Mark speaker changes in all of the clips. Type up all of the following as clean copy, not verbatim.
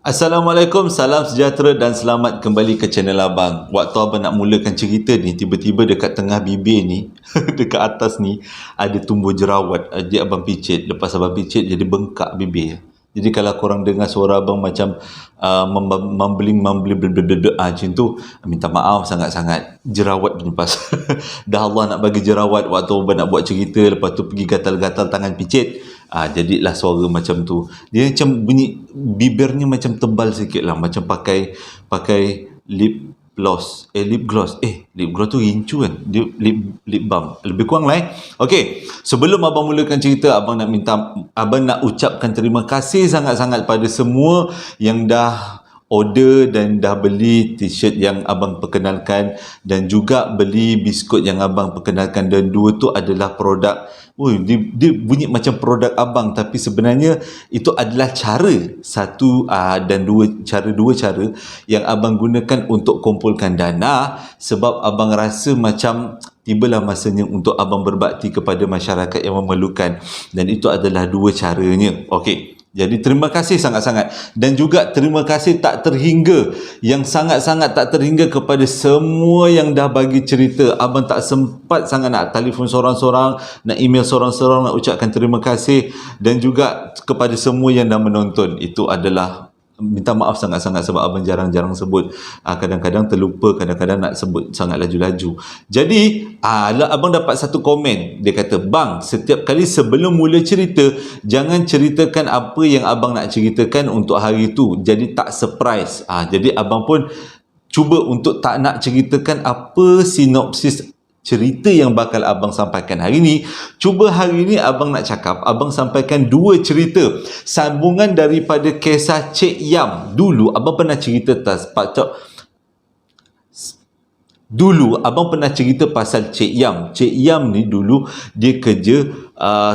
Speaker 1: Assalamualaikum, salam sejahtera dan selamat kembali ke channel Abang. Waktu Abang nak mulakan cerita ni, tiba-tiba dekat tengah bibir ni, dekat atas ni, ada tumbuh jerawat. Jadi Abang picit, lepas Abang picit jadi bengkak bibir. Jadi kalau korang dengar suara Abang macam mumbling macam tu, minta maaf sangat-sangat. Jerawat lepas. Dah Allah nak bagi jerawat waktu Abang nak buat cerita, lepas tu pergi gatal-gatal tangan picit. Jadilah suara macam tu. Dia macam bunyi bibirnya macam tebal sikit lah, macam pakai lip gloss. Lip gloss tu rincu kan. Dia lip balm. Lebih kurang lah. Okey, sebelum abang mulakan cerita, abang nak ucapkan terima kasih sangat-sangat pada semua yang dah order dan dah beli t-shirt yang abang perkenalkan, dan juga beli biskut yang abang perkenalkan, dan dua tu adalah produk. Dia bunyi macam produk abang, tapi sebenarnya itu adalah cara dua cara yang abang gunakan untuk kumpulkan dana, sebab abang rasa macam tibalah masanya untuk abang berbakti kepada masyarakat yang memerlukan, dan itu adalah dua caranya. Okey, jadi terima kasih sangat-sangat, dan juga terima kasih tak terhingga, yang sangat-sangat tak terhingga kepada semua yang dah bagi cerita. Abang tak sempat sangat nak telefon seorang-seorang, nak email seorang-seorang, nak ucapkan terima kasih, dan juga kepada semua yang dah menonton. Itu adalah minta maaf sangat-sangat sebab abang jarang-jarang sebut. Kadang-kadang terlupa, kadang-kadang nak sebut sangat laju-laju. Jadi abang dapat satu komen. Dia kata, "Bang, setiap kali sebelum mula cerita, jangan ceritakan apa yang abang nak ceritakan untuk hari itu, jadi tak surprise." Jadi abang pun cuba untuk tak nak ceritakan apa sinopsis cerita yang bakal abang sampaikan hari ni. Cuba hari ni abang nak cakap, abang sampaikan dua cerita sambungan daripada kisah Cik Yam. Dulu abang pernah cerita pasal Cik Yam. Cik Yam ni dulu dia kerja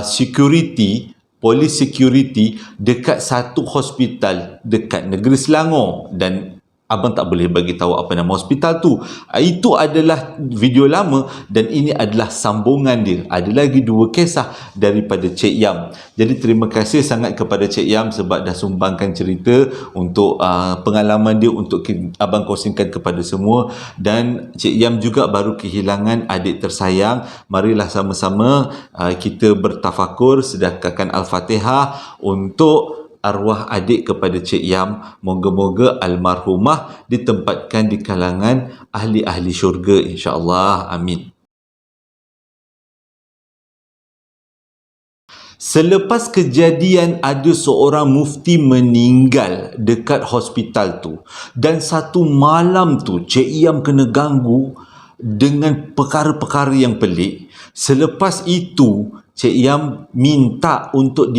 Speaker 1: security, polis security dekat satu hospital dekat negeri Selangor, dan abang tak boleh bagi tahu apa nama hospital tu. Itu adalah video lama, dan ini adalah sambungan dia. Ada lagi dua kisah daripada Cik Yam. Jadi terima kasih sangat kepada Cik Yam sebab dah sumbangkan cerita untuk pengalaman dia untuk abang kongsikan kepada semua. Dan Cik Yam juga baru kehilangan adik tersayang. Marilah sama-sama kita bertafakur, sedekahkan Al-Fatihah untuk arwah adik kepada Cik Yam. Moga-moga almarhumah ditempatkan di kalangan ahli-ahli syurga, insya-Allah. Amin. Selepas kejadian ada seorang mufti meninggal dekat hospital tu, dan satu malam tu Cik Yam kena ganggu dengan perkara-perkara yang pelik. Selepas itu Cik Yam minta untuk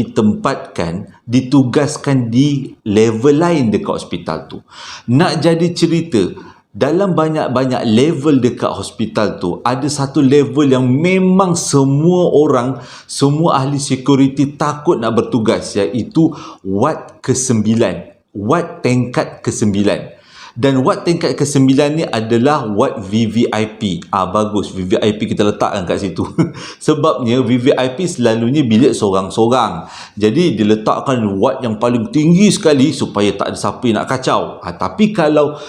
Speaker 1: ditugaskan di level lain dekat hospital tu. Nak jadi cerita, dalam banyak-banyak level dekat hospital tu, ada satu level yang memang semua orang, semua ahli security takut nak bertugas, iaitu ward ke-9, ward tingkat ke-9. Dan ward tingkat ke-9 ni adalah ward VVIP. Bagus, VVIP kita letakkan kat situ. Sebabnya VVIP selalunya bilik sorang-sorang. Jadi diletakkan ward yang paling tinggi sekali supaya tak ada siapa nak kacau. Tapi kalau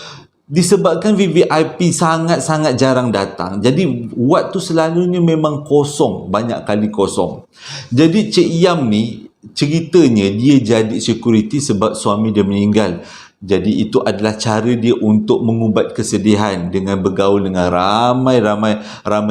Speaker 1: disebabkan VVIP sangat-sangat jarang datang, jadi ward tu selalunya memang kosong, banyak kali kosong. Jadi Cik Yam ni ceritanya dia jadi security sebab suami dia meninggal. Jadi itu adalah cara dia untuk mengubat kesedihan dengan bergaul dengan ramai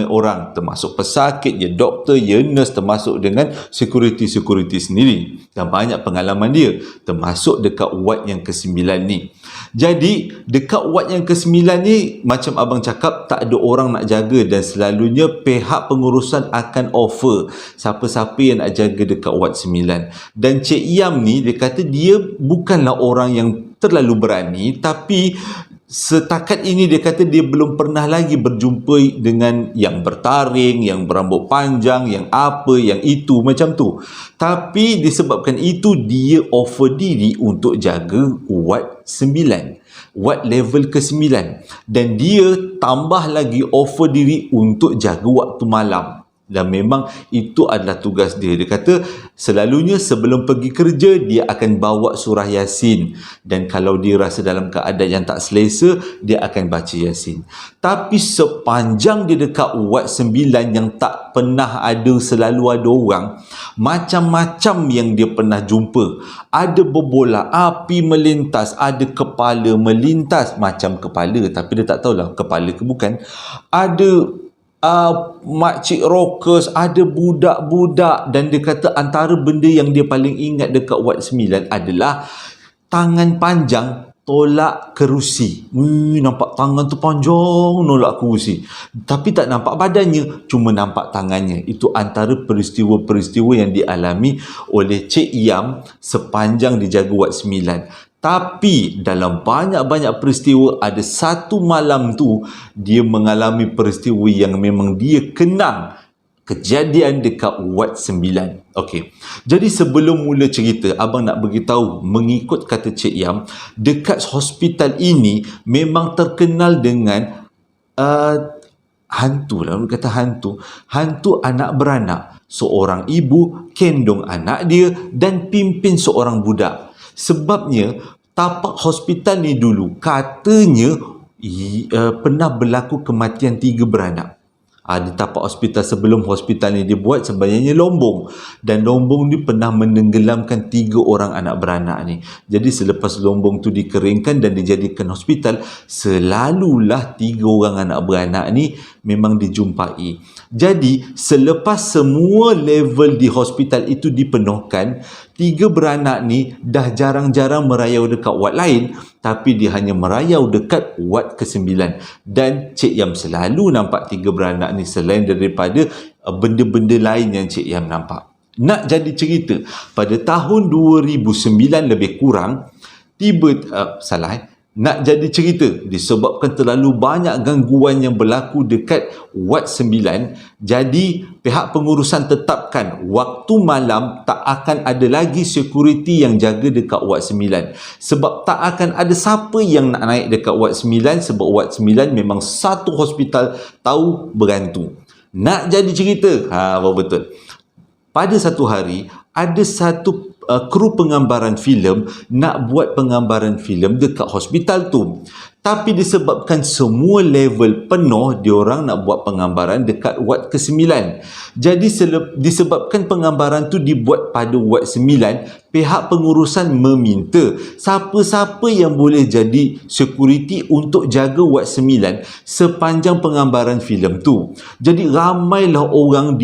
Speaker 1: orang, termasuk pesakit, doktor, nurse, termasuk dengan security sendiri. Dan banyak pengalaman dia, termasuk dekat ward yang ke-9 ni. Jadi dekat ward yang ke-9 ni, macam abang cakap, tak ada orang nak jaga, dan selalunya pihak pengurusan akan offer siapa-siapa yang nak jaga dekat ward 9. Dan Cik Yam ni, dia kata dia bukanlah orang yang terlalu berani, tapi setakat ini dia kata dia belum pernah lagi berjumpa dengan yang bertaring, yang berambut panjang, yang apa, yang itu, macam tu. Tapi disebabkan itu, dia offer diri untuk jaga ward 9, ward level ke-9, dan dia tambah lagi offer diri untuk jaga waktu malam. Dan memang itu adalah tugas dia. Dia kata selalunya sebelum pergi kerja dia akan bawa surah Yasin, dan kalau dia rasa dalam keadaan yang tak selesa dia akan baca Yasin. Tapi sepanjang dia dekat Wad 9 yang tak pernah ada, selalu ada orang, macam-macam yang dia pernah jumpa. Ada berbola, api melintas, ada kepala melintas, macam kepala tapi dia tak tahulah kepala ke bukan. Ada makcik rockers, ada budak-budak, dan dia kata antara benda yang dia paling ingat dekat Wad 9 adalah tangan panjang tolak kerusi. Nampak tangan tu panjang nolak kerusi, tapi tak nampak badannya, cuma nampak tangannya. Itu antara peristiwa-peristiwa yang dialami oleh Cik Yam sepanjang dijaga Wad 9. Tapi dalam banyak-banyak peristiwa, ada satu malam tu dia mengalami peristiwa yang memang dia kenang, kejadian dekat Wad 9. Okey. Jadi sebelum mula cerita, abang nak beritahu, mengikut kata Cik Yam, dekat hospital ini memang terkenal dengan hantu lah, kata hantu anak beranak. Seorang ibu kendong anak dia dan pimpin seorang budak. Sebabnya tapak hospital ni dulu katanya pernah berlaku kematian 3 beranak. Di tapak hospital sebelum hospital ni dibuat sebenarnya lombong, dan lombong ni pernah menenggelamkan 3 orang anak beranak ni. Jadi selepas lombong tu dikeringkan dan dijadikan hospital, selalulah 3 orang anak beranak ni memang dijumpai. Jadi selepas semua level di hospital itu dipenuhkan, 3 beranak ni dah jarang-jarang merayau dekat wad lain, tapi dia hanya merayau dekat wad ke-9. Dan Cik Yam selalu nampak 3 beranak ni selain daripada benda-benda lain yang Cik Yam nampak. Nak jadi cerita, pada tahun 2009 lebih kurang, nak jadi cerita disebabkan terlalu banyak gangguan yang berlaku dekat Wad 9. Jadi pihak pengurusan tetapkan waktu malam tak akan ada lagi security yang jaga dekat Wad 9. Sebab tak akan ada siapa yang nak naik dekat Wad 9, sebab Wad 9 memang satu hospital tahu berantu. Nak jadi cerita, betul. Pada satu hari ada satu kru penggambaran filem nak buat penggambaran filem dekat hospital tu, tapi disebabkan semua level penuh, diorang nak buat penggambaran dekat wad ke-9. Jadi disebabkan penggambaran tu dibuat pada wad 9, pihak pengurusan meminta siapa-siapa yang boleh jadi security untuk jaga wad 9 sepanjang penggambaran filem tu. Jadi ramailah orang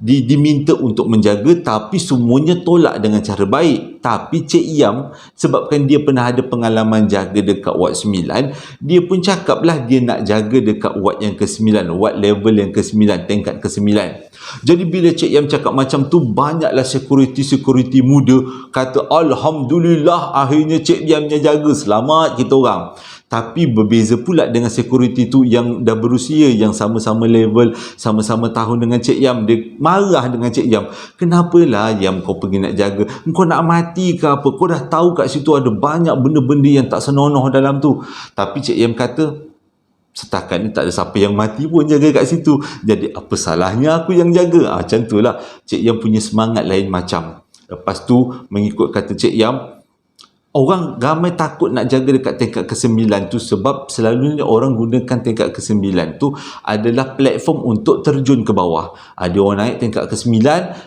Speaker 1: diminta untuk menjaga, tapi semuanya tolak dengan cara baik. Tapi Cik Yam, sebabkan dia pernah ada pengalaman jaga dekat wad 9, dia pun cakaplah dia nak jaga dekat wad yang ke-9, wad level yang ke-9, tingkat ke-9. Jadi bila Cik Yam cakap macam tu, banyaklah security muda kata Alhamdulillah akhirnya Cik Yamnya jaga, selamat kita orang. Tapi berbeza pula dengan security tu yang dah berusia, yang sama-sama level, sama-sama tahun dengan Cik Yam. Dia marah dengan Cik Yam. Kenapalah Yam kau pergi nak jaga? Kau nak mati ke apa? Kau dah tahu kat situ ada banyak benda-benda yang tak senonoh dalam tu. Tapi Cik Yam kata, setakat ni tak ada siapa yang mati pun jaga kat situ. Jadi apa salahnya aku yang jaga? Macam tu lah. Cik Yam punya semangat lain macam. Lepas tu mengikut kata Cik Yam, orang ramai takut nak jaga dekat tingkat ke-9 tu sebab selalunya orang gunakan tingkat ke-9 tu adalah platform untuk terjun ke bawah. Dia orang naik tingkat ke-9,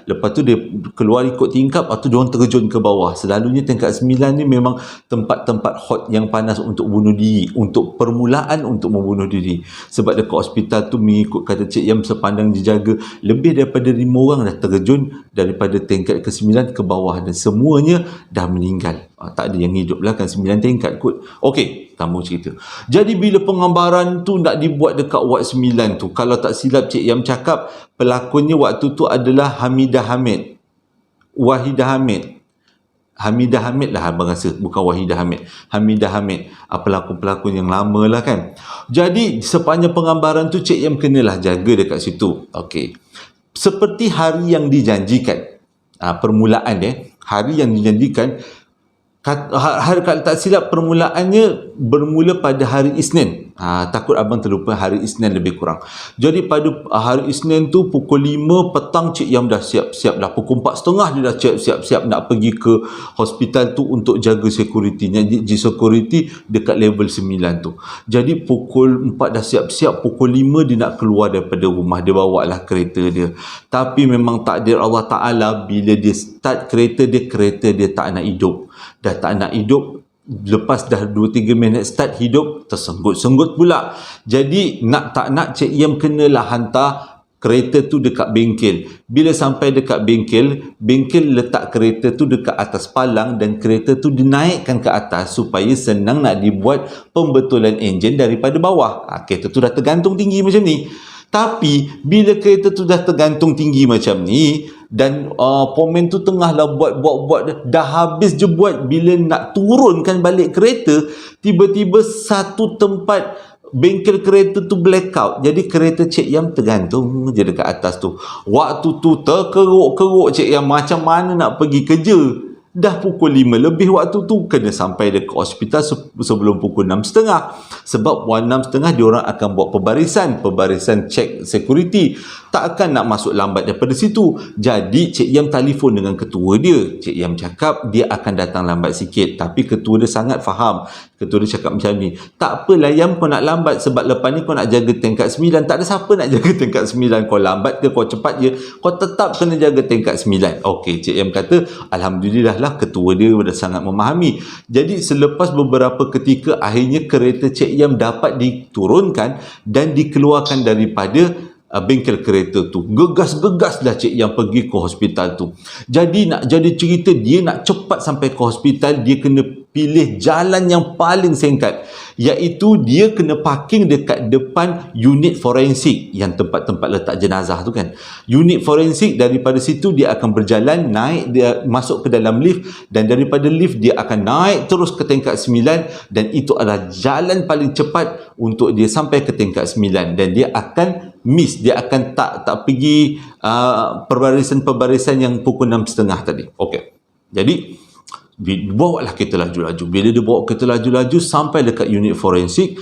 Speaker 1: lepas tu dia keluar ikut tingkap, lepas tu dia orang terjun ke bawah. Selalunya tingkat 9 ni memang tempat-tempat hot yang panas untuk bunuh diri, untuk permulaan untuk membunuh diri. Sebab dekat hospital tu mengikut kata Cik Yam sepandang dijaga, lebih daripada 5 orang dah terjun daripada tingkat ke-9 ke bawah dan semuanya dah meninggal. Tak ada yang hidup lah kan, 9 tingkat kot. Okey, tambah cerita. Jadi bila penggambaran tu nak dibuat dekat wad 9 tu, kalau tak silap Cik Yam cakap pelakonnya waktu tu adalah Hamidah Hamid, Wahidah Hamid. Hamidah Hamid lah abang rasa, bukan Wahidah Hamid. Hamidah Hamid, pelakon-pelakon yang lama lah kan. Jadi sepanjang penggambaran tu Cik Yam kenalah jaga dekat situ. Okey, seperti hari yang dijanjikan, permulaan hari yang dijanjikan, hari kalau tak silap permulaannya bermula pada hari Isnin. Takut abang terlupa, hari Isnin lebih kurang. Jadi pada hari Isnin tu pukul 5 petang Cik Yam dah siap-siap dah. Pukul 4.30 dia dah siap-siap nak pergi ke hospital tu untuk jaga security-nya. Security dekat level 9 tu. Jadi pukul 4 dah siap-siap, pukul 5 dia nak keluar daripada rumah. Dia bawa lah kereta dia. Tapi memang takdir Allah Ta'ala, bila dia start kereta dia tak nak hidup. Dah tak nak hidup. Lepas dah 2-3 minit start hidup, tersenggut-senggut pula. Jadi nak tak nak Cik Yam kenalah hantar kereta tu dekat bengkel. Bila sampai dekat bengkel letak kereta tu dekat atas palang dan kereta tu dinaikkan ke atas supaya senang nak dibuat pembetulan enjin daripada bawah. Kereta tu dah tergantung tinggi macam ni. Tapi bila kereta tu dah tergantung tinggi macam ni dan pomen tu tengah lah buat dah habis je buat, bila nak turunkan balik kereta, tiba-tiba satu tempat bengkel kereta tu blackout. Jadi kereta Cik Yam tergantung je dekat atas tu. Waktu tu terkeruk-keruk Cik Yam, macam mana nak pergi kerja. Dah pukul 5 lebih waktu tu, kena sampai dekat hospital sebelum pukul 6.30. Sebab 6.30 diorang akan buat pembarisan cek security. Tak akan nak masuk lambat daripada situ. Jadi Cik Yam telefon dengan ketua dia. Cik Yam cakap dia akan datang lambat sikit. Tapi ketua dia sangat faham. Ketua dia cakap macam ni, tak apalah Yam, kau nak lambat sebab lepas ni kau nak jaga tingkat 9. Tak ada siapa nak jaga tingkat 9. Kau lambat ke kau cepat je, kau tetap kena jaga tingkat 9. Okey, Cik Yam kata Alhamdulillah lah, ketua dia dah sangat memahami. Jadi selepas beberapa ketika, akhirnya kereta Cik Yam dapat diturunkan dan dikeluarkan daripada bengkel kereta tu. Gegas-gegas dah Cik Yam pergi ke hospital tu. Jadi nak jadi cerita, dia nak cepat sampai ke hospital, dia kena pilih jalan yang paling singkat, iaitu dia kena parking dekat depan unit forensik, yang tempat-tempat letak jenazah tu kan. Unit forensik, daripada situ dia akan berjalan naik, dia masuk ke dalam lift, dan daripada lift dia akan naik terus ke tingkat 9, dan itu adalah jalan paling cepat untuk dia sampai ke tingkat 9, dan dia akan miss, dia akan tak pergi perbarisan yang pukul 6.30 tadi. Okey. Jadi bawalah kereta laju-laju. Bila dia bawa kereta laju-laju sampai dekat unit forensik,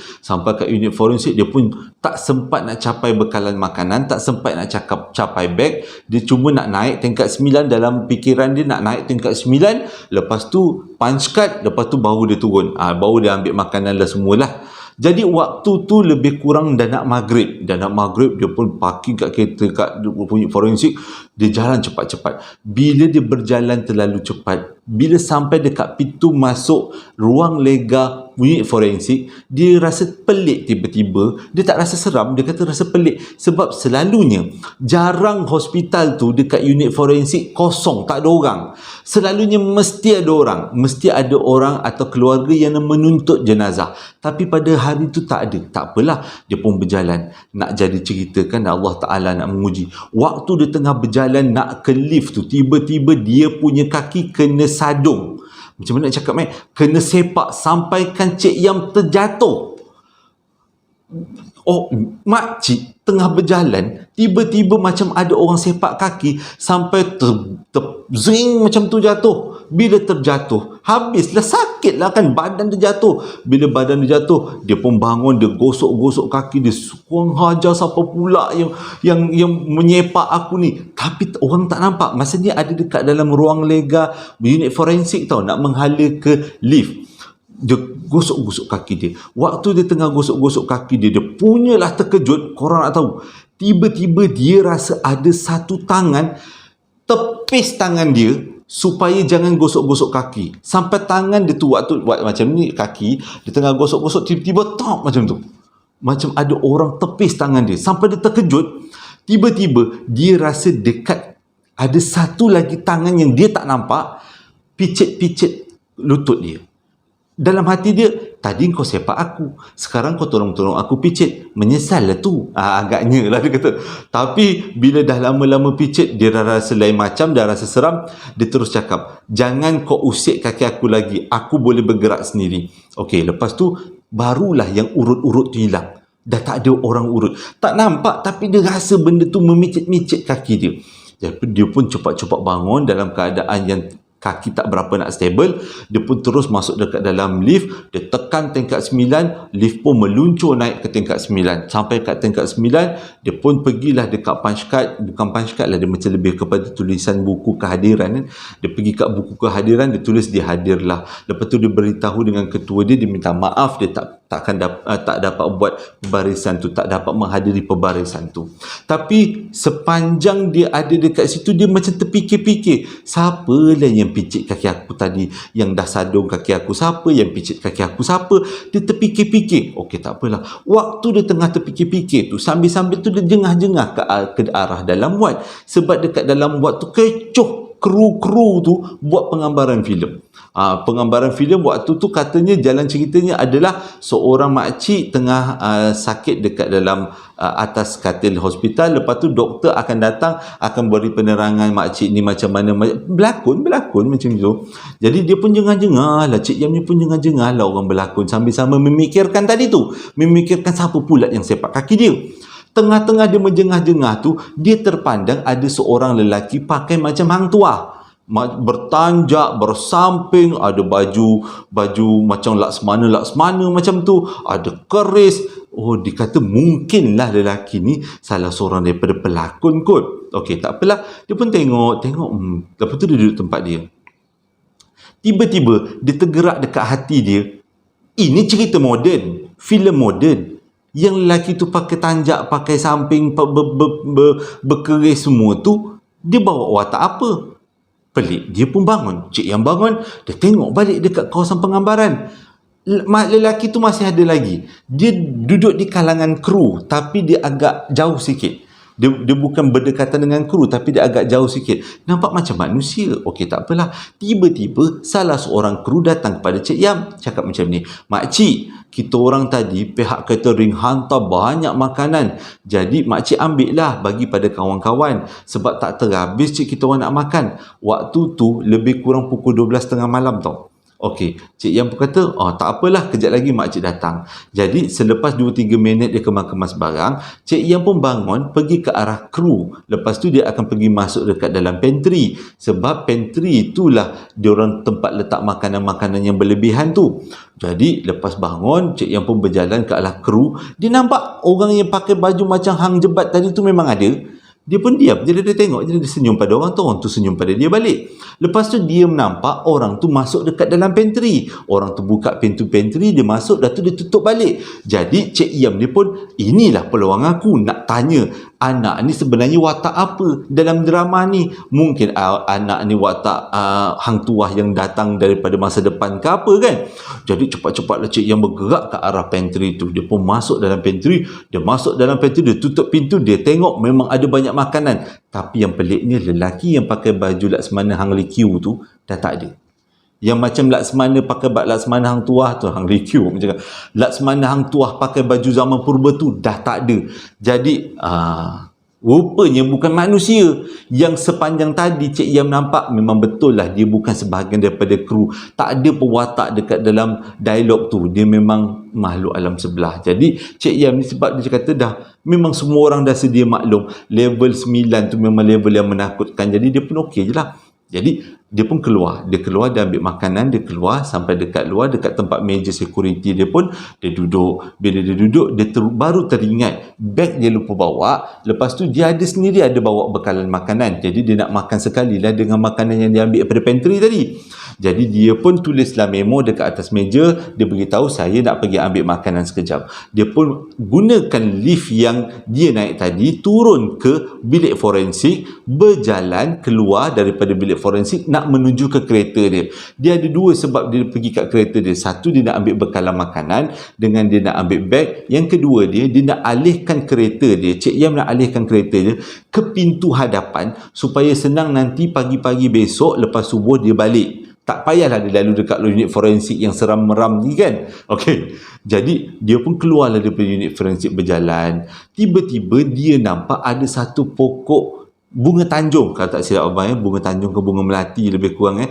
Speaker 1: dia pun tak sempat nak capai bekalan makanan, tak sempat nak capai beg. Dia cuma nak naik tingkat 9. Dalam fikiran dia nak naik tingkat 9, lepas tu punch card, lepas tu baru dia turun. Baru dia ambil makanan lah semualah. Jadi waktu tu lebih kurang dah nak maghrib. Dia pun parking kat kereta kat unit forensik. Dia jalan cepat-cepat. Bila dia berjalan terlalu cepat, bila sampai dekat pintu masuk ruang lega unit forensik, dia rasa pelik tiba-tiba. Dia tak rasa seram, dia kata rasa pelik. Sebab selalunya jarang hospital tu dekat unit forensik kosong, tak ada orang. Selalunya mesti ada orang. Mesti ada orang atau keluarga yang menuntut jenazah. Tapi pada hari tu tak ada. Tak apalah, dia pun berjalan. Nak jadi ceritakan, Allah Ta'ala nak menguji. Waktu dia tengah berjalan nak ke lift tu, tiba-tiba dia punya kaki kena sadung. Macam mana nak cakap, kena sepak sampaikan Cik Yam terjatuh. Oh, makcik tengah berjalan, tiba-tiba macam ada orang sepak kaki sampai zing macam tu jatuh. Bila terjatuh, habislah, sakit lah kan, badan dia jatuh. Bila badan dia jatuh, dia pun bangun, dia gosok-gosok kaki dia, kurang hajar siapa pula yang menyepak aku ni. Tapi orang tak nampak. Masa ni ada dekat dalam ruang lega unit forensik tau, nak menghala ke lift. Dia gosok-gosok kaki dia. Waktu dia tengah gosok-gosok kaki dia, dia punyalah terkejut. Korang nak tahu, tiba-tiba dia rasa ada satu tangan tepis tangan dia supaya jangan gosok-gosok kaki. Sampai tangan dia tu waktu buat macam ni kaki, dia tengah gosok-gosok, tiba-tiba top macam tu. Macam ada orang tepis tangan dia. Sampai dia terkejut. Tiba-tiba dia rasa dekat ada satu lagi tangan yang dia tak nampak, picit-picit lutut dia. Dalam hati dia, tadi kau sepak aku, sekarang kau tolong-tolong aku picit. Menyesal lah tu. Agaknya lah dia kata. Tapi bila dah lama-lama picit, dia dah rasa lain macam, dah rasa seram. Dia terus cakap, jangan kau usik kaki aku lagi, aku boleh bergerak sendiri. Okey, lepas tu barulah yang urut-urut tu hilang. Dah tak ada orang urut. Tak nampak, tapi dia rasa benda tu memicit-micit kaki dia. Dia pun cepat-cepat bangun dalam keadaan yang kaki tak berapa nak stable, dia pun terus masuk dekat dalam lift, dia tekan tingkat 9, lift pun meluncur naik ke tingkat 9. Sampai kat tingkat 9, dia pun pergilah dekat punch card, bukan punch card lah, dia macam lebih kepada tulisan buku kehadiran kan. Dia pergi kat buku kehadiran, dia tulis dia hadirlah. Lepas tu dia beritahu dengan ketua dia minta maaf, dia tak dapat buat pembarisan tu, tak dapat menghadiri pembarisan tu. Tapi sepanjang dia ada dekat situ, dia macam terfikir-fikir, siapalah yang picit kaki aku tadi, yang dah sadung kaki aku siapa, yang picit kaki aku siapa. Dia terfikir-fikir, okey tak apalah. Waktu dia tengah terfikir-fikir tu, sambil-sambil tu dia jengah-jengah ke arah dalam wad. Sebab dekat dalam wad tu kecoh kru-kru tu buat penggambaran filem. Penggambaran filem waktu tu katanya jalan ceritanya adalah seorang makcik tengah sakit dekat dalam atas katil hospital. Lepas tu doktor akan datang, akan beri penerangan makcik ni macam mana berlakon macam tu. Jadi dia pun jengah-jengah lah, Cik Yam ni pun jengah-jengah lah orang berlakon, sambil-sambil memikirkan tadi tu, memikirkan siapa pula yang sepak kaki dia. Tengah-tengah dia menjengah-jengah tu, dia terpandang ada seorang lelaki pakai macam hang tuah, bertanjak, bersamping, ada baju macam laksmana macam tu, ada keris. Dikata mungkinlah lelaki ni salah seorang daripada pelakon kot. Okey, tak apalah. Dia pun tengok. Lepas tu dia duduk tempat dia. Tiba-tiba dia tergerak dekat hati dia. Ini cerita moden, filem moden. Yang lelaki tu pakai tanjak, pakai samping, berkeris semua tu, dia bawa watak apa? Pelik. Dia pun bangun. Cik yang bangun, dia tengok balik dekat kawasan penggambaran. Lelaki tu masih ada lagi. Dia duduk di kalangan kru, tapi dia agak jauh sikit. Dia bukan berdekatan dengan kru, tapi dia agak jauh sikit. Nampak macam manusia. Okey, tak apalah. Tiba-tiba salah seorang kru datang kepada Cik Yam, cakap macam ni, "Makcik, kita orang tadi pihak catering hantar banyak makanan. Jadi makcik ambil lah bagi pada kawan-kawan. Sebab tak terhabis cik kita orang nak makan." Waktu tu lebih kurang pukul 12.30 malam tau. Okey, Cik Yang pun kata, tak apalah, kejap lagi makcik datang. Jadi selepas 2-3 minit dia kemas-kemas barang, Cik Yang pun bangun pergi ke arah kru. Lepas tu dia akan pergi masuk dekat dalam pantry. Sebab pantry itulah diorang tempat letak makanan-makanan yang berlebihan tu. Jadi lepas bangun, Cik Yang pun berjalan ke arah kru. Dia nampak orang yang pakai baju macam hang jebat tadi tu memang ada. Dia pun diam. Jadi dia tengok, jadi dia senyum pada orang tu senyum pada dia balik. Lepas tu dia menampak orang tu masuk dekat dalam pantry. Orang tu buka pintu pantry, dia masuk, dah tu dia tutup balik. Jadi Cik Yam ni pun, inilah peluang aku nak tanya, anak ni sebenarnya watak apa dalam drama ni? Mungkin anak ni watak hang tuah yang datang daripada masa depan ke apa kan? Jadi cepat-cepatlah Cik Yang bergerak ke arah pantry tu. Dia pun masuk dalam pantry. Dia masuk dalam pantry, dia tutup pintu, dia tengok memang ada banyak makanan. Tapi yang peliknya, lelaki yang pakai baju laksmana hang likiu tu dah tak ada. Yang macam laksmana pakai laksmana hang tuah tu, hang likiu macam laksmana hang tuah pakai baju zaman purba tu dah tak ada. Jadi rupanya bukan manusia. Yang sepanjang tadi Cik Yam nampak, memang betul lah dia bukan sebahagian daripada kru. Tak ada pewatak dekat dalam dialog tu. Dia memang makhluk alam sebelah. Jadi Cik Yam ni sebab dia kata dah, memang semua orang dah sedia maklum, level 9 tu memang level yang menakutkan. Jadi dia pun okey je lah. Jadi dia pun keluar, dia ambil makanan, dia keluar sampai dekat luar, dekat tempat meja security dia pun, dia duduk. Bila dia duduk, dia baru teringat beg dia lupa bawa. Lepas tu dia ada sendiri ada bawa bekalan makanan. Jadi dia nak makan sekali lah dengan makanan yang dia ambil daripada pantry tadi. Jadi dia pun tulislah memo dekat atas meja. Dia beritahu, saya nak pergi ambil makanan sekejap. Dia pun gunakan lift yang dia naik tadi, turun ke bilik forensik, berjalan keluar daripada bilik forensik nak menuju ke kereta dia. Dia ada dua sebab dia pergi kat kereta dia. Satu, dia nak ambil bekalan makanan dengan dia nak ambil beg. Yang kedua, dia nak alihkan kereta dia. Cik Yam nak alihkan kereta dia ke pintu hadapan supaya senang nanti pagi-pagi besok lepas subuh dia balik. Tak payahlah dia lalu dekat unit forensik yang seram meram ni kan. Okey. Jadi dia pun keluarlah daripada unit forensik, berjalan. Tiba-tiba dia nampak ada satu pokok bunga tanjung. Kalau tak silap abang, bunga tanjung ke bunga melati lebih kurang.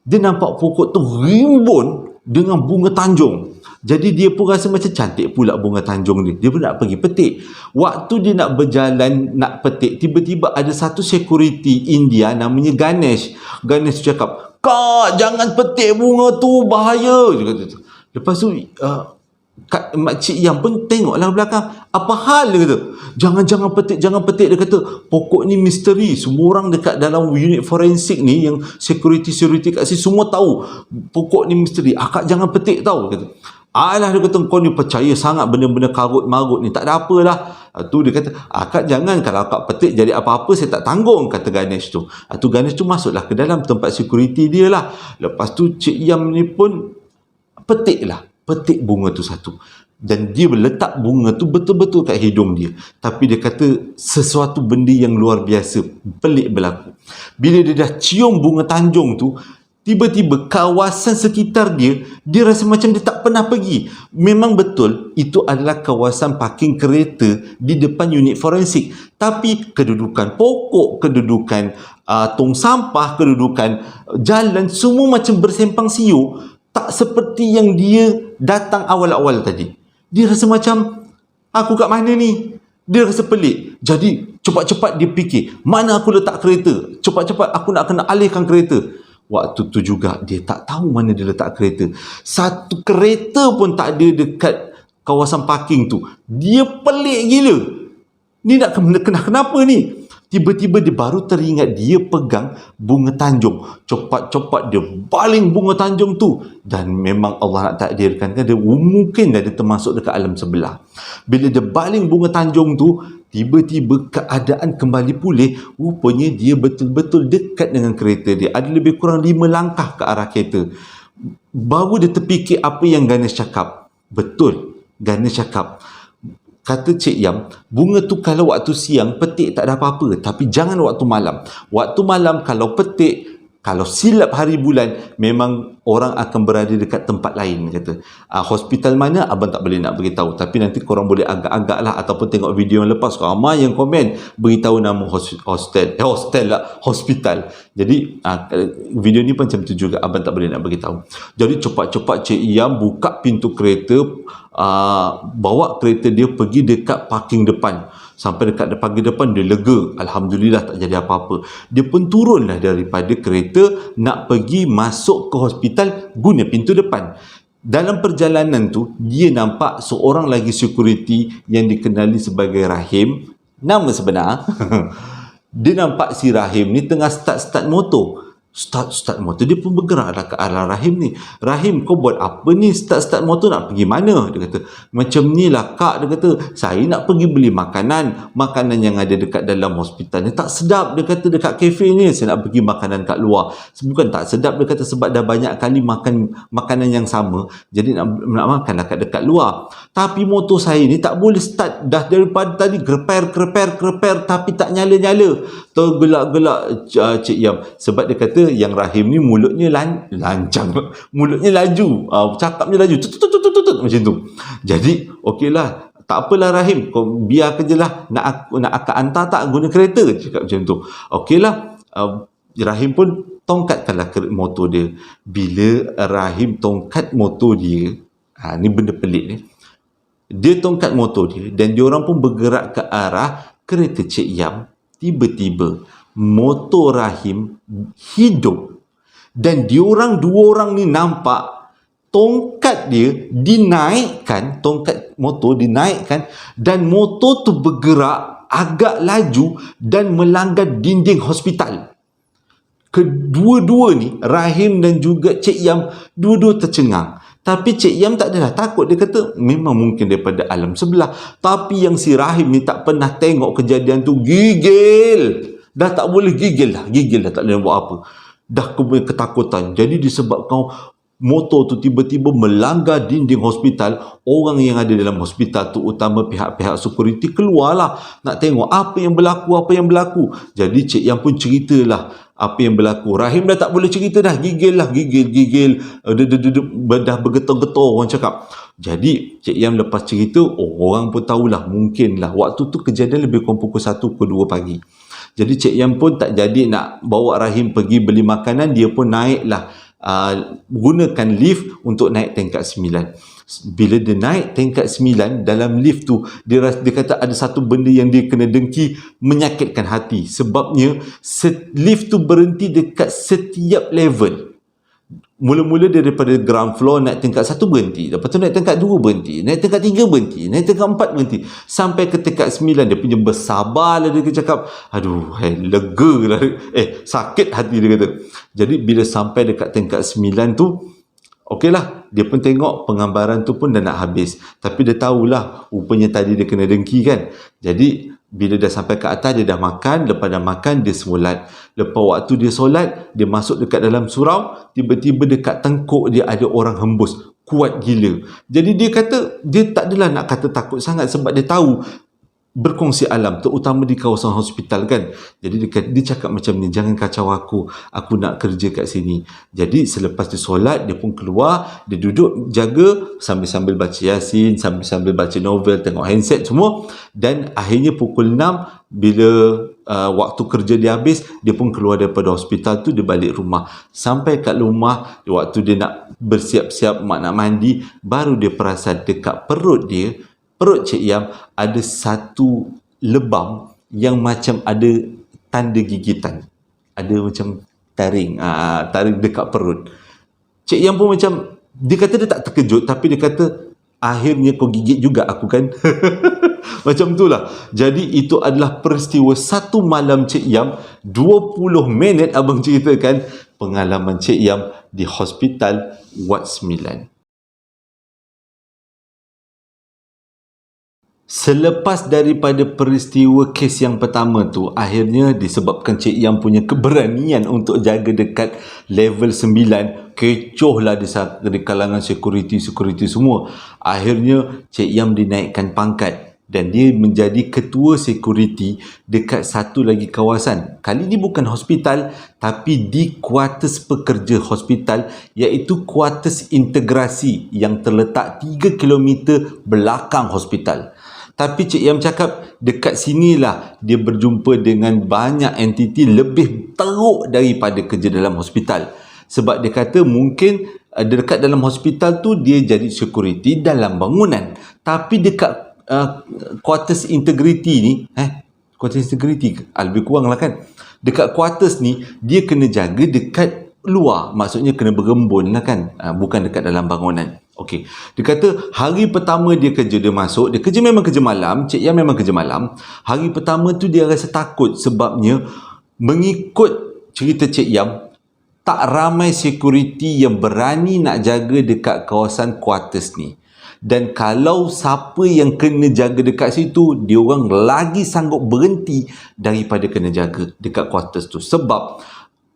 Speaker 1: Dia nampak pokok tu rimbun dengan bunga tanjung. Jadi dia pun rasa macam cantik pula bunga tanjung ni. Dia pun nak pergi petik. Waktu dia nak berjalan nak petik, tiba-tiba ada satu security India namanya Ganesh. Ganesh cakap, "Kak, jangan petik bunga tu, bahaya." Dia kata tu. Lepas tu makcik yang pun tengoklah belakang. "Apa hal?" dia kata. Jangan petik, jangan petik." Dia kata, "Pokok ni misteri. Semua orang dekat dalam unit forensik ni, yang security kat sini, semua tahu pokok ni misteri. Akak jangan petik tau." Dia kata. Alah, dia kata, "Kau ni percaya sangat benda-benda karut-marut ni. Tak ada apalah." Tu dia kata, "Akak jangan, kalau akak petik jadi apa-apa saya tak tanggung," kata Ganesh tu. Tu Ganesh tu masuklah ke dalam tempat security dia lah. Lepas tu Cik Yam ni pun petik bunga tu satu. Dan dia letak bunga tu betul-betul kat hidung dia. Tapi dia kata sesuatu benda yang luar biasa, pelik berlaku. Bila dia dah cium bunga tanjung tu, tiba-tiba kawasan sekitar dia rasa macam dia tak pernah pergi. Memang betul, itu adalah kawasan parking kereta di depan unit forensik. Tapi kedudukan pokok, kedudukan tong sampah, kedudukan jalan, semua macam bersempang siur. Tak seperti yang dia datang awal-awal tadi. Dia rasa macam, aku kat mana ni? Dia rasa pelik. Jadi cepat-cepat dia fikir, mana aku letak kereta? Cepat-cepat aku nak kena alihkan kereta. Waktu tu juga dia tak tahu mana dia letak kereta. Satu kereta pun tak ada dekat kawasan parking tu. Dia pelik gila. Ni nak kena kenapa ni? Tiba-tiba dia baru teringat dia pegang bunga tanjung. Cepat-cepat dia baling bunga tanjung tu. Dan memang Allah nak takdirkan kan, dia mungkin dia termasuk dekat alam sebelah. Bila dia baling bunga tanjung tu, tiba-tiba keadaan kembali pulih. Rupanya dia betul-betul dekat dengan kereta dia. Ada lebih kurang 5 langkah ke arah kereta. Baru dia terfikir apa yang Ganesh cakap. Betul, Ganesh cakap. Kata Cik Yam, bunga tu kalau waktu siang petik tak ada apa-apa. Tapi jangan waktu malam. Waktu malam kalau petik, kalau silap hari bulan, memang orang akan berada dekat tempat lain. Kata, hospital mana abang tak boleh nak beritahu. Tapi nanti korang boleh agak-agak lah, ataupun tengok video yang lepas, ramai yang komen beritahu nama hospital. Jadi video ni pun macam tu juga, abang tak boleh nak beritahu. Jadi cepat-cepat Cik Yam buka pintu kereta, bawa kereta dia pergi dekat parking depan. Sampai dekat parking depan, dia lega. Alhamdulillah tak jadi apa-apa. Dia pun turunlah daripada kereta nak pergi masuk ke hospital guna pintu depan. Dalam perjalanan tu, dia nampak seorang lagi security yang dikenali sebagai Rahim. Nama sebenar. Dia nampak si Rahim ni tengah start motor. Start motor, dia pun bergeraklah ke arah Rahim ni. "Rahim, kau buat apa ni? Start motor nak pergi mana?" Dia kata, "Macam ni lah kak," dia kata, "saya nak pergi beli makanan yang ada dekat dalam hospital ni tak sedap." Dia kata, "Dekat kafe ni saya nak pergi makanan kat luar." Bukan tak sedap, dia kata, sebab dah banyak kali makan makanan yang sama, jadi nak makan dekat luar. Tapi motor saya ni tak boleh start. Dah daripada tadi repair tapi tak nyala-nyala. Tergelak-gelak Cik Yam. Sebab dia kata yang Rahim ni mulutnya lancang, mulutnya laju, cakapnya laju, tutut macam tu. Jadi okeylah, tak apalah Rahim, kau biar kerjalah, nak akak hantar tak guna kereta, cakap macam tu. Okeylah, Rahim pun tongkatkanlah motor dia. Bila Rahim tongkat motor dia, ni benda pelik ni, dia tongkat motor dia dan diorang pun bergerak ke arah kereta Cik Yam. Tiba-tiba motor Rahim hidup dan dua orang ni nampak tongkat dia dinaikkan, tongkat motor dinaikkan, dan motor tu bergerak agak laju dan melanggar dinding hospital. Kedua-dua ni, Rahim dan juga Cik Yam, dua-dua tercengang. Tapi Cik Yam tak adalah takut. Dia kata memang mungkin daripada alam sebelah. Tapi yang si Rahim ni tak pernah tengok kejadian tu, gigil. Dah tak boleh gigil dah, tak boleh buat apa. Dah ketakutan. Jadi disebabkan motor tu tiba-tiba melanggar dinding hospital, orang yang ada dalam hospital tu, utama pihak-pihak security, keluarlah nak tengok apa yang berlaku. Jadi Cik Yam pun ceritalah apa yang berlaku. Rahim dah tak boleh cerita dah, gigil. Dah bergetar-getar orang cakap. Jadi Cik Yam lepas cerita, orang pun tahulah, mungkinlah waktu tu kejadian lebih kurang pukul 1 ke 2 pagi. Jadi Cik Yam pun tak jadi nak bawa Rahim pergi beli makanan. Dia pun naiklah gunakan lift untuk naik tingkat 9. Bila dia naik tingkat 9 dalam lift tu, dia kata ada satu benda yang dia kena dengki, menyakitkan hati. Sebabnya lift tu berhenti dekat setiap level. Mula-mula dia daripada ground floor naik tingkat 1 berhenti, lepas tu naik tingkat 2 berhenti, naik tingkat 3 berhenti, naik tingkat 4 berhenti, sampai ke tingkat 9. Dia punya bersabarlah, dia cakap, aduh, lega lah, sakit hati, dia kata. Jadi bila sampai dekat tingkat 9 tu, okeylah, dia pun tengok penggambaran tu pun dah nak habis, tapi dia tahulah rupanya tadi dia kena dengki kan. Jadi bila dah sampai ke atas, dia dah makan. Lepas dah makan, dia solat. Lepas waktu dia solat, dia masuk dekat dalam surau, tiba-tiba dekat tengkuk dia ada orang hembus kuat gila. Jadi dia kata, dia tak adalah nak kata takut sangat, sebab dia tahu berkongsi alam, terutama di kawasan hospital kan. Jadi dia cakap macam ni, jangan kacau aku nak kerja kat sini. Jadi selepas dia solat, dia pun keluar, dia duduk jaga sambil-sambil baca Yasin, sambil-sambil baca novel, tengok handset semua. Dan akhirnya pukul 6, bila waktu kerja dia habis, dia pun keluar daripada hospital tu, dia balik rumah. Sampai kat rumah, waktu dia nak bersiap-siap, mak nak mandi, baru dia perasan dekat perut Cik Yam ada satu lebam yang macam ada tanda gigitan. Ada macam taring dekat perut. Cik Yam pun macam, dia kata dia tak terkejut, tapi dia kata, akhirnya kau gigit juga aku kan. Macam itulah. Jadi itu adalah peristiwa satu malam Cik Yam. 20 minit abang ceritakan pengalaman Cik Yam di hospital Ward 9. Selepas daripada peristiwa kes yang pertama tu, akhirnya disebabkan Cik Yam punya keberanian untuk jaga dekat level 9, kecoh lah di kalangan security semua. Akhirnya Cik Yam dinaikkan pangkat dan dia menjadi ketua security dekat satu lagi kawasan. Kali ni bukan hospital, tapi di kuartus pekerja hospital, iaitu kuartus integrasi yang terletak 3 km belakang hospital. Tapi Cik Yam cakap dekat sinilah dia berjumpa dengan banyak entiti lebih teruk daripada kerja dalam hospital. Sebab dia kata mungkin dekat dalam hospital tu dia jadi security dalam bangunan. Tapi dekat quarters integrity ni, quarters integrity lebih kurang lah kan. Dekat quarters ni dia kena jaga dekat luar. Maksudnya kena berembun lah kan. Bukan dekat dalam bangunan. Okey, dia kata hari pertama dia masuk, dia kerja memang kerja malam, Cik Yam memang kerja malam. Hari pertama tu dia rasa takut sebabnya mengikut cerita Cik Yam, tak ramai security yang berani nak jaga dekat kawasan quarters ni. Dan kalau siapa yang kena jaga dekat situ, dia orang lagi sanggup berhenti daripada kena jaga dekat quarters tu. Sebab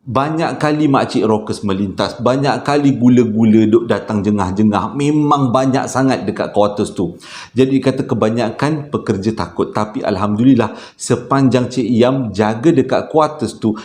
Speaker 1: banyak kali makcik rockers melintas, banyak kali gula-gula duk datang jengah-jengah. Memang banyak sangat dekat quarters tu. Jadi kata kebanyakan pekerja takut. Tapi Alhamdulillah, sepanjang Cik Yam jaga dekat quarters tu,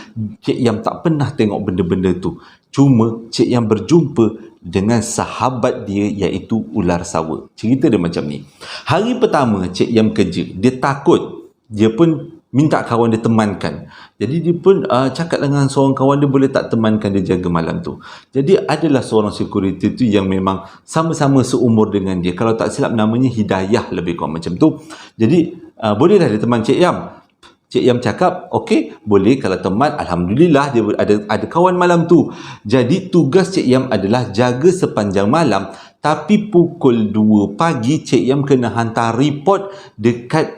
Speaker 1: Cik Yam tak pernah tengok benda-benda tu. Cuma Cik Yam berjumpa dengan sahabat dia, iaitu ular sawa. Cerita dia macam ni. Hari pertama Cik Yam kerja, dia takut. Dia pun minta kawan dia temankan. Jadi dia pun cakap dengan seorang kawan dia, boleh tak temankan dia jaga malam tu. Jadi adalah seorang security tu yang memang sama-sama seumur dengan dia. Kalau tak silap namanya Hidayah, lebih kurang macam tu. Jadi bolehlah dia teman Cik Yam. Cik Yam cakap, okey, boleh kalau teman. Alhamdulillah dia ada kawan malam tu. Jadi tugas Cik Yam adalah jaga sepanjang malam. Tapi pukul 2 pagi Cik Yam kena hantar report dekat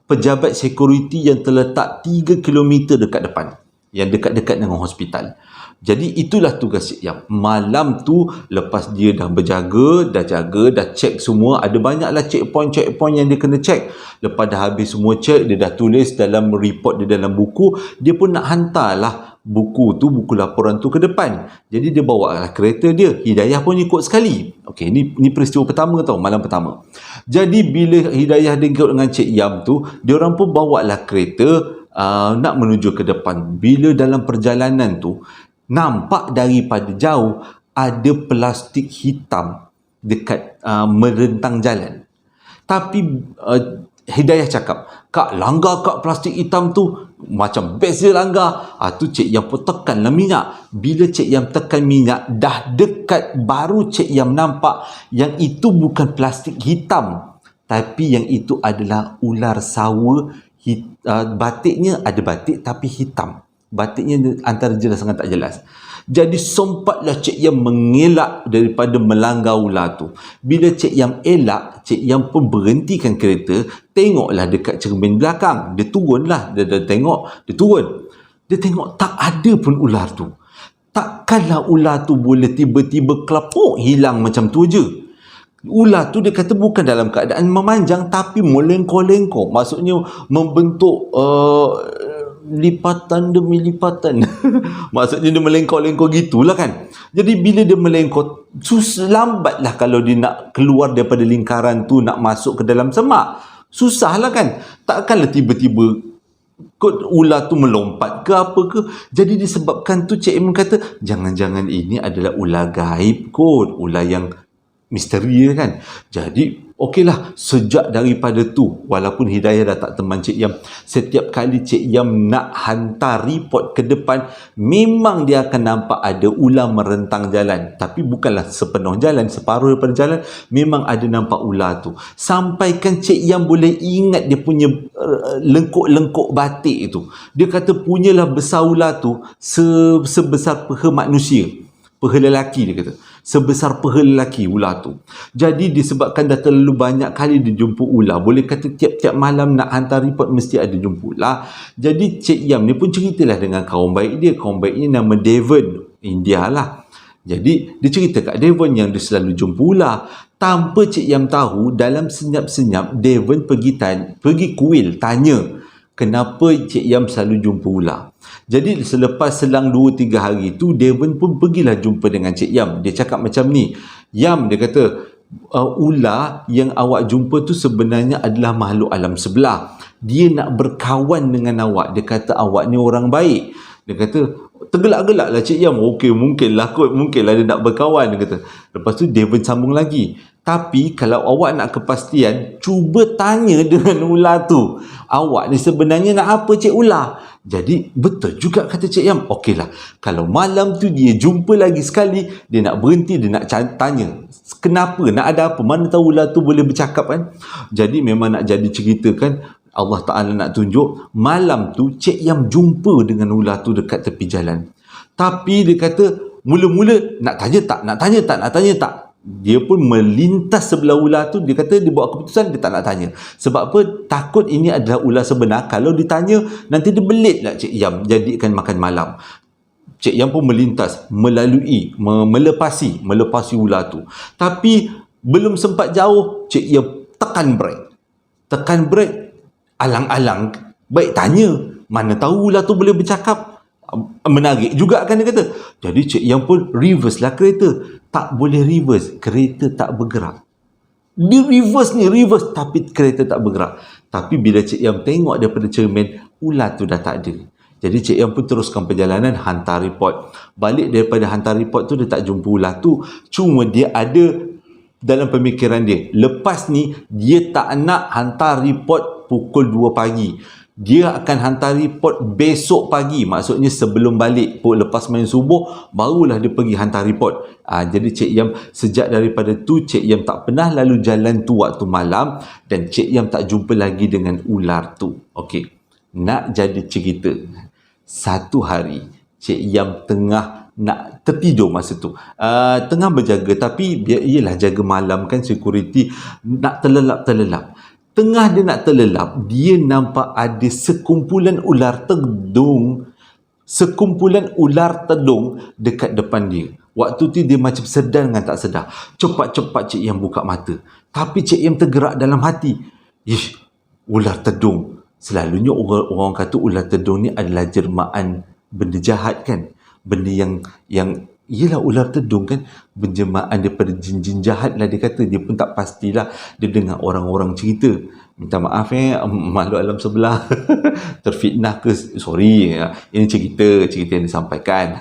Speaker 1: pejabat security yang terletak 3 km dekat depan, yang dekat-dekat dengan hospital. Jadi itulah tugas Cik Yam. Malam tu lepas dia dah berjaga, dah check semua, ada banyaklah checkpoint yang dia kena check. Lepas dah habis semua check, dia dah tulis dalam report dia dalam buku, dia pun nak hantarlah buku laporan tu ke depan. Jadi dia bawa lah kereta dia. Hidayah pun ikut sekali. Okey, ni peristiwa pertama tau, malam pertama. Jadi bila Hidayah ikut dengan Cik Yam tu, dia orang pun bawa lah kereta nak menuju ke depan. Bila dalam perjalanan tu, nampak daripada jauh ada plastik hitam dekat merentang jalan. Tapi Hidayah cakap, "Kak, langgar kak plastik hitam tu." Macam best dia langgar. Tu Cik Yam pun tekanlah minyak. Bila Cik Yam tekan minyak, dah dekat, baru Cik Yam nampak yang itu bukan plastik hitam, tapi yang itu adalah ular sawa. Batiknya ada batik tapi hitam. Batiknya antara jelas dengan tak jelas. Jadi sempatlah Cik Yam mengelak daripada melanggar ular tu. Bila Cik Yam elak, Cik Yam pun berhentikan kereta, tengoklah dekat cermin belakang. Dia turunlah, dia tengok, dia turun. Dia tengok tak ada pun ular tu. Takkanlah ular tu boleh tiba-tiba kelepuk hilang macam tu je. Ular tu dia kata bukan dalam keadaan memanjang tapi melengkor-lengkor. Maksudnya membentuk lipatan demi lipatan. Maksudnya dia melengkor-lengkor gitulah kan. Jadi bila dia melengkor, lambatlah kalau dia nak keluar daripada lingkaran tu, nak masuk ke dalam semak. Susahlah kan. Takkanlah tiba-tiba ular tu melompat ke apa ke. Jadi disebabkan tu Cik Im kata, jangan-jangan ini adalah ular gaib kot, ular yang misteri kan. Jadi okeylah, sejak daripada tu, walaupun Hidayah dah tak teman Cik Yam, setiap kali Cik Yam nak hantar report ke depan, memang dia akan nampak ada ular merentang jalan. Tapi bukanlah sepenuh jalan, separuh daripada jalan memang ada nampak ular tu. Sampaikan Cik Yam boleh ingat dia punya lengkuk-lengkuk batik itu. Dia kata punyalah besar ular tu sebesar peha manusia. Peha lelaki dia kata. Sebesar peha lelaki ular tu. Jadi disebabkan dah terlalu banyak kali dia jumpa ular, boleh kata tiap-tiap malam nak hantar report mesti ada jumpa ular. Jadi Cik Yam ni pun ceritalah dengan kawan baik dia. Kawan baiknya nama Devon, India lah. Jadi dia cerita kat Devon yang dia selalu jumpa ular. Tanpa Cik Yam tahu, dalam senyap-senyap Devon pergi kuil tanya kenapa Cik Yam selalu jumpa ular. Jadi selepas selang 2-3 hari tu, Devon pun pergilah jumpa dengan Cik Yam. Dia cakap macam ni, "Yam," dia kata, "ular yang awak jumpa tu sebenarnya adalah makhluk alam sebelah. Dia nak berkawan dengan awak. Dia kata awak ni orang baik." Dia kata, tergelak-gelak lah Cik Yam. Okey, mungkinlah dia nak berkawan, dia kata. Lepas tu Devon sambung lagi, "Tapi kalau awak nak kepastian, cuba tanya dengan ular tu, awak ni sebenarnya nak apa Cik Ular?" Jadi betul juga kata Cik Yam. Okeylah, kalau malam tu dia jumpa lagi sekali, dia nak berhenti, dia nak tanya kenapa, nak ada apa, mana tahu ular tu boleh bercakap kan. Jadi memang nak jadi cerita kan, Allah Ta'ala nak tunjuk malam tu Cik Yam jumpa dengan ular tu dekat tepi jalan. Tapi dia kata mula-mula nak tanya tak. Dia pun melintas sebelah ular tu. Dia kata dia buat keputusan dia tak nak tanya. Sebab apa? Takut ini adalah ular sebenar. Kalau ditanya nanti dia belit lah Cik Yam jadikan makan malam. Cik Yam pun melintas, melepasi ular tu. Tapi belum sempat jauh, Cik Yam tekan brake. Alang-alang baik tanya, mana tahu ular tu boleh bercakap. Menarik juga kan dia kata. Jadi Cik Yam pun reverse lah kereta. Tak boleh reverse, kereta tak bergerak. Dia reverse tapi kereta tak bergerak. Tapi bila Cik Yam tengok daripada cermin, ular tu dah tak ada. Jadi Cik Yam pun teruskan perjalanan, hantar report. Balik daripada hantar report tu, dia tak jumpa ular tu. Cuma dia ada dalam pemikiran dia, lepas ni dia tak nak hantar report pukul 2 pagi. Dia akan hantar report besok pagi. Maksudnya sebelum balik, lepas main subuh, barulah dia pergi hantar report. Jadi Cik Yam, sejak daripada tu Cik Yam tak pernah lalu jalan tu waktu malam. Dan Cik Yam tak jumpa lagi dengan ular tu. Okey, nak jadi cerita, satu hari Cik Yam tengah nak tertidur masa tu, tengah berjaga, tapi ialah jaga malam kan, security, nak terlelap. Tengah dia nak terlelap, dia nampak ada sekumpulan ular tedung dekat depan dia. Waktu tu dia macam sedar dengan tak sedar. Cepat-cepat Cik Yam buka mata. Tapi Cik Yam tergerak dalam hati. Ish, ular tedung. Selalunya orang kata ular tedung ni adalah jelmaan benda jahat kan. Benda yang yelah, ular tedung kan berjemaah daripada jin-jin jahat lah dia kata. Dia pun tak pastilah, dia dengar orang-orang cerita. Minta maaf makhluk alam sebelah terfitnah ke, sorry, ini cerita yang disampaikan.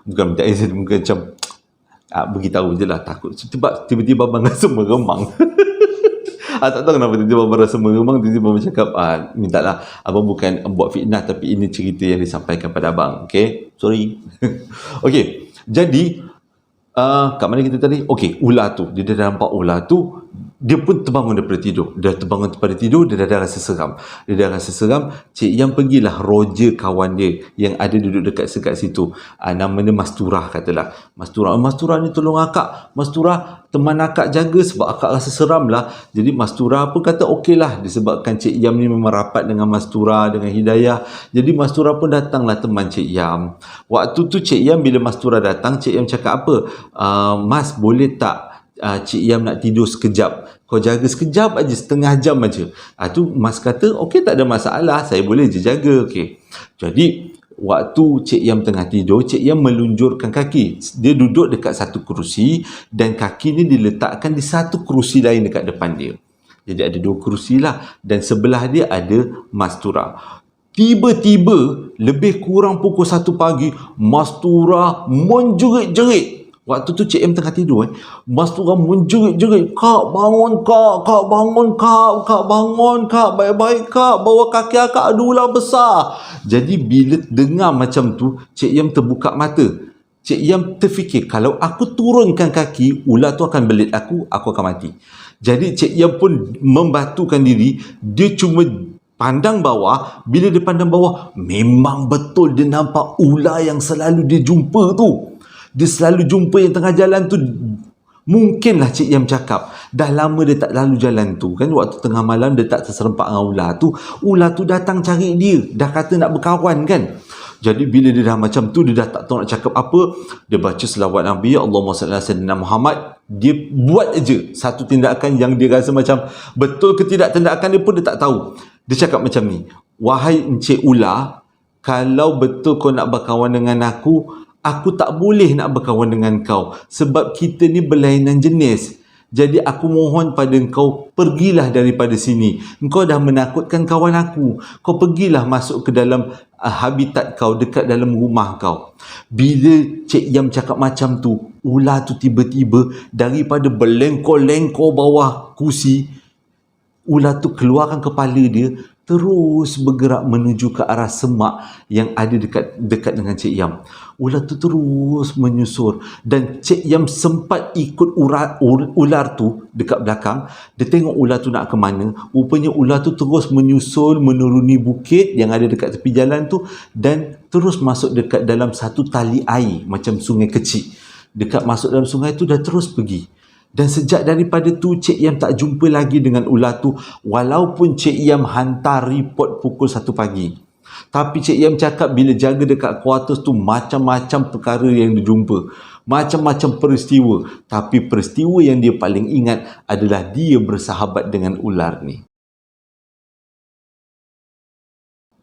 Speaker 1: Bukan minta izin, mungkin macam beritahu je lah, takut sebab tiba-tiba abang rasa meremang. Tak tahu kenapa tiba-tiba abang rasa meremang, tiba-tiba abang cakap, mintalah, abang bukan buat fitnah, tapi ini cerita yang disampaikan pada abang. Okay, sorry. Okay, jadi kat mana kita tadi? Okey, ular tu. Dia dah nampak ular tu, dia pun terbangun daripada tidur. Dia terbangun daripada tidur, dia dah rasa seram. Dia dah rasa seram. Cik Yang pergilah Roger, kawan dia yang ada duduk dekat situ. Nama dia Masturah, katalah. Masturah ni tolong akak. Masturah, teman akak jaga sebab akak rasa seram lah. Jadi Masturah pun kata okey lah, disebabkan Cik Yam ni memang rapat dengan Masturah, dengan Hidayah. Jadi Masturah pun datanglah teman Cik Yam. Waktu tu Cik Yam, bila Masturah datang, Cik Yam cakap apa? Mas, boleh tak Cik Yam nak tidur sekejap, kau jaga sekejap aja, setengah jam aja. Tu Mas kata okey, tak ada masalah, saya boleh je jaga. Okey, jadi waktu Cik Yam tengah tidur, Cik Yam melunjurkan kaki. Dia duduk dekat satu kerusi dan kaki ni diletakkan di satu kerusi lain dekat depan dia. Jadi ada dua kerusi lah, dan sebelah dia ada Masturah. Tiba-tiba lebih kurang pukul 1 pagi, Masturah menjerit-jerit. Waktu tu Cik M tengah tidur. Masturah menjerit-jerit, "Kak, bangun kak, kak bangun kak, kak bangun kak, baik-baik kak, bawah kaki akak ada ular besar." Jadi bila dengar macam tu, Cik Yam terbuka mata. Cik Yam terfikir, kalau aku turunkan kaki, ular tu akan belit aku akan mati. Jadi Cik Yam pun membatukan diri. Dia cuma pandang bawah. Bila dia pandang bawah, memang betul dia nampak ular yang selalu dia jumpa tu. Dia selalu jumpa yang tengah jalan tu. Mungkinlah Cik Yam cakap, dah lama dia tak lalu jalan tu kan. Waktu tengah malam dia tak terserempak dengan ular tu. Ular tu datang cari dia, dah kata nak berkawan kan. Jadi bila dia dah macam tu, dia dah tak tahu nak cakap apa. Dia baca selawat Nabi, Allahumma salli ala sayyidina Muhammad. Dia buat aja satu tindakan yang dia rasa macam betul ke tidak tindakan dia pun dia tak tahu. Dia cakap macam ni, "Wahai Encik Ular, kalau betul kau nak berkawan dengan aku tak boleh nak berkawan dengan kau sebab kita ni berlainan jenis. Jadi aku mohon pada engkau, pergilah daripada sini. Engkau dah menakutkan kawan aku. Kau pergilah masuk ke dalam habitat kau, dekat dalam rumah kau." Bila Cik Yam cakap macam tu, ular tu tiba-tiba daripada berlengkor-lengkor bawah kursi, ular tu keluarkan kepala dia, terus bergerak menuju ke arah semak yang ada dekat dengan Cik Yam. Ular tu terus menyusur dan Cik Yam sempat ikut ular tu dekat belakang. Dia tengok ular tu nak ke mana. Rupanya ular tu terus menyusul menuruni bukit yang ada dekat tepi jalan tu dan terus masuk dekat dalam satu tali air macam sungai kecil. Dekat masuk dalam sungai tu dah terus pergi. Dan sejak daripada tu, Cik Yam tak jumpa lagi dengan ular tu, walaupun Cik Yam hantar report pukul 1 pagi. Tapi Cik Yam cakap bila jaga dekat kuartus tu, macam-macam perkara yang dia jumpa. Macam-macam peristiwa. Tapi peristiwa yang dia paling ingat adalah dia bersahabat dengan ular ni.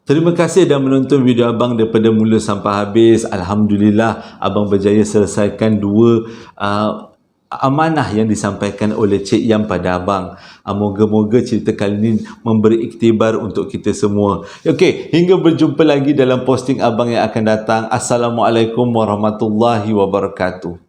Speaker 1: Terima kasih dah menonton video abang daripada mula sampai habis. Alhamdulillah, abang berjaya selesaikan 2 amanah yang disampaikan oleh Cik Yam pada abang. Moga-moga cerita kali ini memberi iktibar untuk kita semua. Okey, hingga berjumpa lagi dalam posting abang yang akan datang. Assalamualaikum warahmatullahi wabarakatuh.